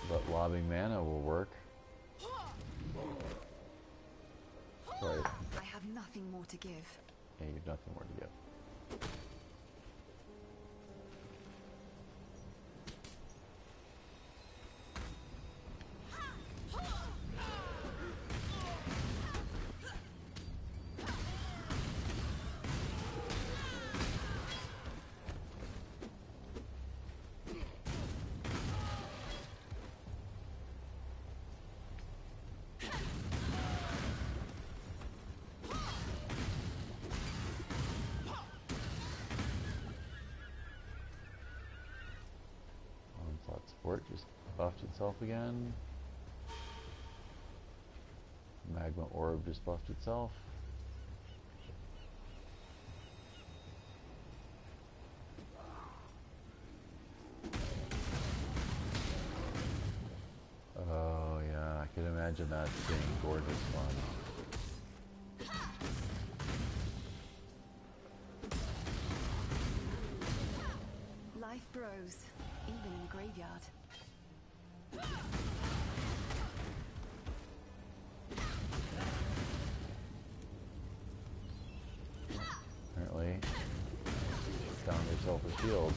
But lobbing mana will work. Right. I have nothing more to give. Yeah, you have nothing more to give. Sport just buffed itself again. Magma Orb just buffed itself. Oh yeah, I can imagine that being gorgeous fun. Life grows, even in the graveyard. Apparently, found herself a shield.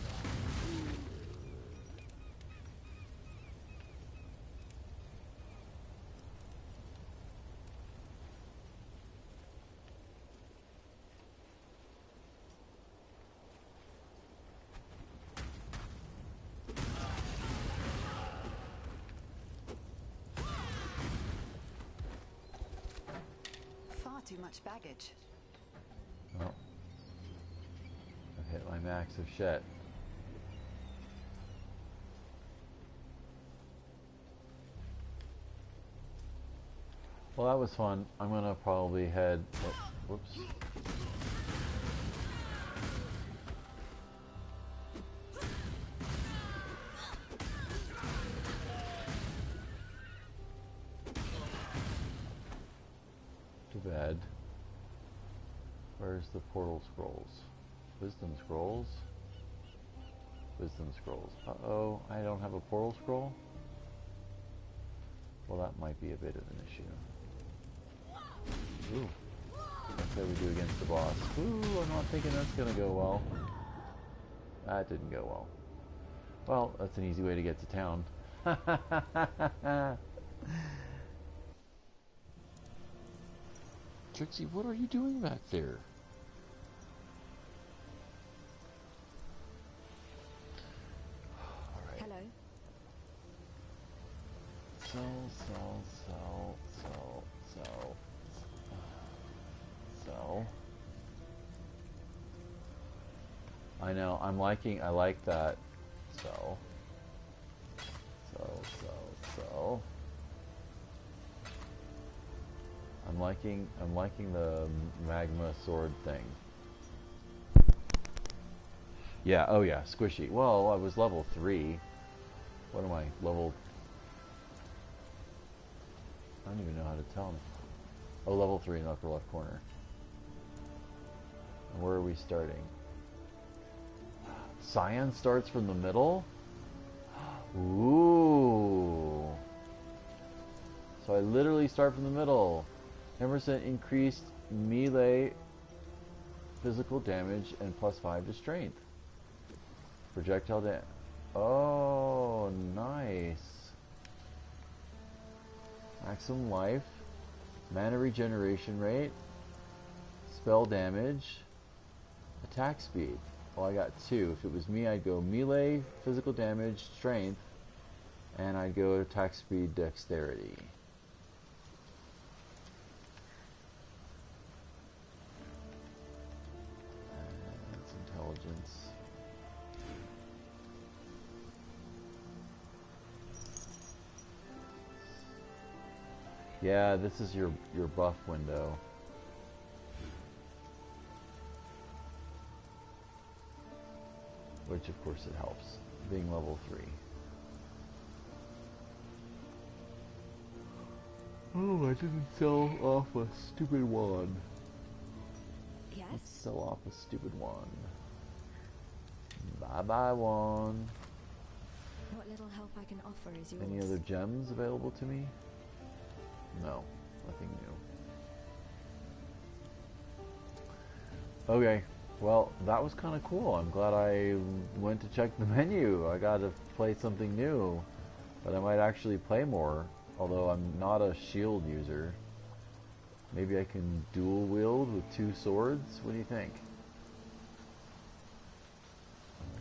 Far too much baggage. Oh. I've hit my max of shit. Well, that was fun. I'm gonna probably head... Oh, whoops. To bed. Where's the portal scrolls? Wisdom scrolls? Wisdom scrolls. Uh-oh, I don't have a portal scroll? Well, that might be a bit of an issue. Ooh. That's how we do against the boss. Ooh, I'm not thinking that's gonna go well. That didn't go well. Well, that's an easy way to get to town. Trixie, what are you doing back there? Alright. Hello. Sell. I know, I like that. So. I'm liking the magma sword thing. Yeah, oh yeah, squishy. Well, I was level 3. What am I, level... I don't even know how to tell. Oh, level 3 in the upper left corner. And where are we starting? Cyan starts from the middle? Ooh. So I literally start from the middle. 10% increased melee physical damage and +5 to strength. Projectile damage. Oh, nice. Maximum life. Mana regeneration rate. Spell damage. Attack speed. Well, I got 2. If it was me, I'd go melee, physical damage, strength, and I'd go attack speed, dexterity. And that's intelligence. Yeah, this is your buff window. Which of course it helps, being level 3. Oh, I didn't sell off a stupid wand. Yes? Let's sell off a stupid wand. I buy one. What little help I can offer is yours. Any other gems available to me? No, nothing new. Okay, well, that was kind of cool. I'm glad I went to check the menu. I got to play something new, but I might actually play more, although I'm not a shield user. Maybe I can dual wield with 2 swords? What do you think?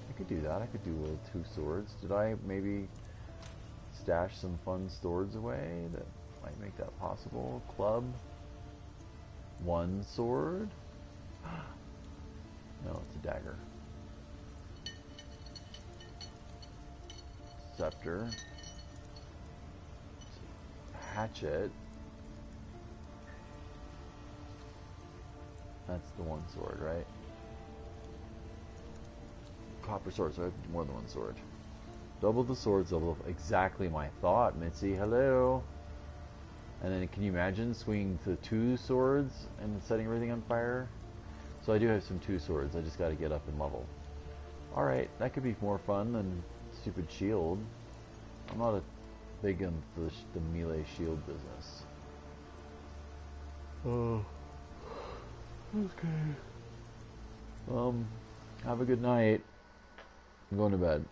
I could do that. I could dual wield 2 swords. Did I maybe stash some fun swords away that might make that possible? Club. 1 sword. No, it's a dagger. Scepter. Hatchet. That's the 1 sword, right? Copper sword, so I have more than 1 sword. Double the swords, double exactly my thought, Mitzi. Hello. And then can you imagine swinging the 2 swords and setting everything on fire? So I do have some 2 swords. I just got to get up and level. All right, that could be more fun than stupid shield. I'm not a big into the melee shield business. Oh, okay. Have a good night. I'm going to bed.